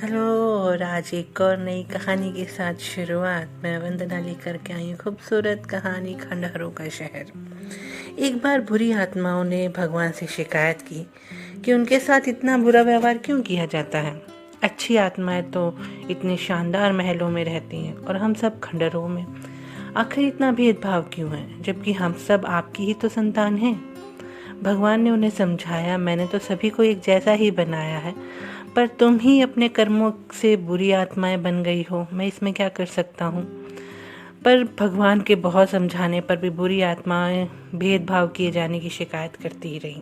Hello. और आज एक और नई कहानी के साथ शुरुआत मैं वंदना लेकर के आई हूँ। खूबसूरत कहानी खंडहरों का शहर। एक बार बुरी आत्माओं ने भगवान से शिकायत की कि उनके साथ इतना बुरा व्यवहार क्यों किया जाता है। अच्छी आत्माएं तो इतने शानदार महलों में रहती हैं और हम सब खंडहरों में। आखिर इतना भेदभाव क्यों है, जबकि हम सब आपकी ही तो संतान हैं। भगवान ने उन्हें समझाया, मैंने तो सभी को एक जैसा ही बनाया है, पर तुम ही अपने कर्मों से बुरी आत्माएं बन गई हो। मैं इसमें क्या कर सकता हूँ। पर भगवान के बहुत समझाने पर भी बुरी आत्माएं भेदभाव किए जाने की शिकायत करती ही रही।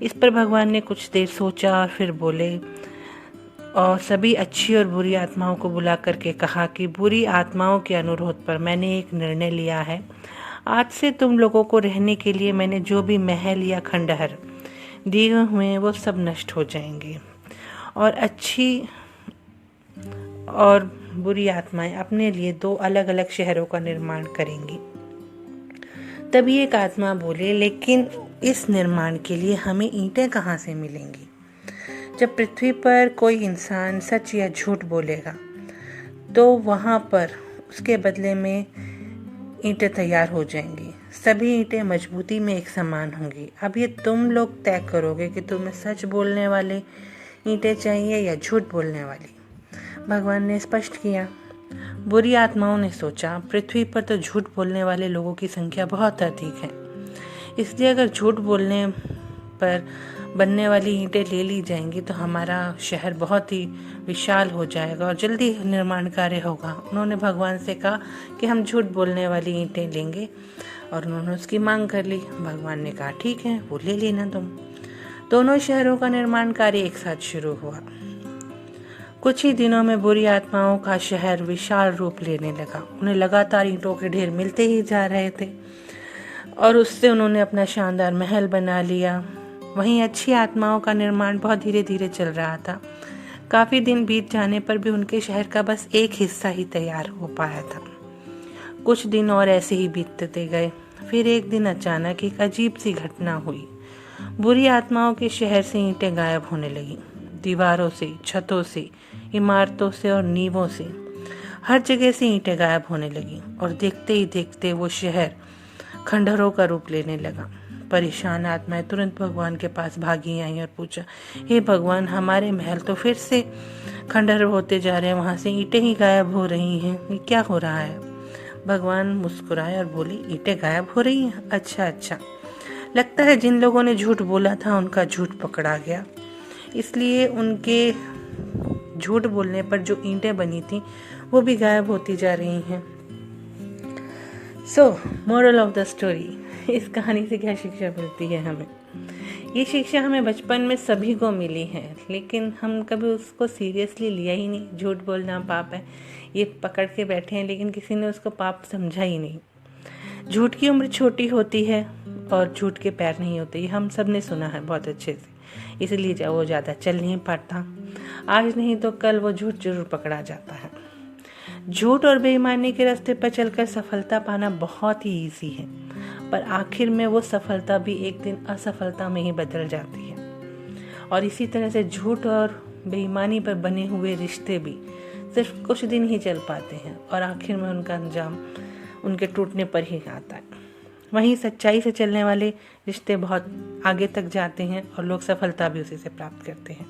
इस पर भगवान ने कुछ देर सोचा और फिर बोले और सभी अच्छी और बुरी आत्माओं को बुला करके कहा कि बुरी आत्माओं के अनुरोध पर मैंने एक निर्णय लिया है। आज से तुम लोगों को रहने के लिए मैंने जो भी महल या खंडहर दिए हुए हैं वो सब नष्ट हो जाएंगे और अच्छी और बुरी आत्माएं अपने लिए दो अलग अलग शहरों का निर्माण करेंगी। तभी एक आत्मा बोले, लेकिन इस निर्माण के लिए हमें ईंटें कहाँ से मिलेंगी। जब पृथ्वी पर कोई इंसान सच या झूठ बोलेगा तो वहाँ पर उसके बदले में ईंटें तैयार हो जाएंगी। सभी ईंटें मजबूती में एक समान होंगी। अब ये तुम लोग तय करोगे कि तुम्हें सच बोलने वाले ईंटें चाहिए या झूठ बोलने वाली। भगवान ने स्पष्ट किया। बुरी आत्माओं ने सोचा, पृथ्वी पर तो झूठ बोलने वाले लोगों की संख्या बहुत अधिक है, इसलिए अगर झूठ बोलने पर बनने वाली ईंटें ले ली जाएंगी तो हमारा शहर बहुत ही विशाल हो जाएगा और जल्दी निर्माण कार्य होगा। उन्होंने भगवान से कहा कि हम झूठ बोलने वाली ईंटें लेंगे और उन्होंने उसकी मांग कर ली। भगवान ने कहा ठीक है, वो ले लेना तुम। दोनों शहरों का निर्माण कार्य एक साथ शुरू हुआ। कुछ ही दिनों में बुरी आत्माओं का शहर विशाल रूप लेने लगा। उन्हें लगातार ईंटों के ढेर मिलते ही जा रहे थे और उससे उन्होंने अपना शानदार महल बना लिया। वहीं अच्छी आत्माओं का निर्माण बहुत धीरे धीरे चल रहा था। काफी दिन बीत जाने पर भी उनके शहर का बस एक हिस्सा ही तैयार हो पाया था। कुछ दिन और ऐसे ही बीतते गए। फिर एक दिन अचानक एक अजीब सी घटना हुई। बुरी आत्माओं के शहर से ईंटें गायब होने लगी। दीवारों से, छतों से, इमारतों से और नींवों से, हर जगह से ईंटें गायब होने लगी और देखते ही देखते वो शहर खंडहरों का रूप लेने लगा। परेशान आत्माएं तुरंत भगवान के पास भागी आई और पूछा, हे भगवान, हमारे महल तो फिर से खंडहर होते जा रहे हैं, वहां से ईंटें ही गायब हो रही हैं, ये क्या हो रहा है। भगवान मुस्कुराए और बोली, ईंटें गायब हो रही हैं? अच्छा, लगता है जिन लोगों ने झूठ बोला था उनका झूठ पकड़ा गया, इसलिए उनके झूठ बोलने पर जो ईंटें बनी थी वो भी गायब होती जा रही हैं। मोरल ऑफ द स्टोरी, इस कहानी से क्या शिक्षा मिलती है हमें। ये शिक्षा हमें बचपन में सभी को मिली है, लेकिन हम कभी उसको सीरियसली लिया ही नहीं। झूठ बोलना पाप है, ये पकड़ के बैठे हैं, लेकिन किसी ने उसको पाप समझा ही नहीं। झूठ की उम्र छोटी होती है और झूठ के पैर नहीं होते, ये हम सब ने सुना है बहुत अच्छे से, इसलिए जब वो ज़्यादा चल नहीं पाता, आज नहीं तो कल वो झूठ जरूर पकड़ा जाता है। झूठ और बेईमानी के रास्ते पर चलकर सफलता पाना बहुत ही इजी है, पर आखिर में वो सफलता भी एक दिन असफलता में ही बदल जाती है। और इसी तरह से झूठ और बेईमानी पर बने हुए रिश्ते भी सिर्फ कुछ दिन ही चल पाते हैं और आखिर में उनका अंजाम उनके टूटने पर ही आता है। वहीं सच्चाई से चलने वाले रिश्ते बहुत आगे तक जाते हैं और लोग सफलता भी उसी से प्राप्त करते हैं।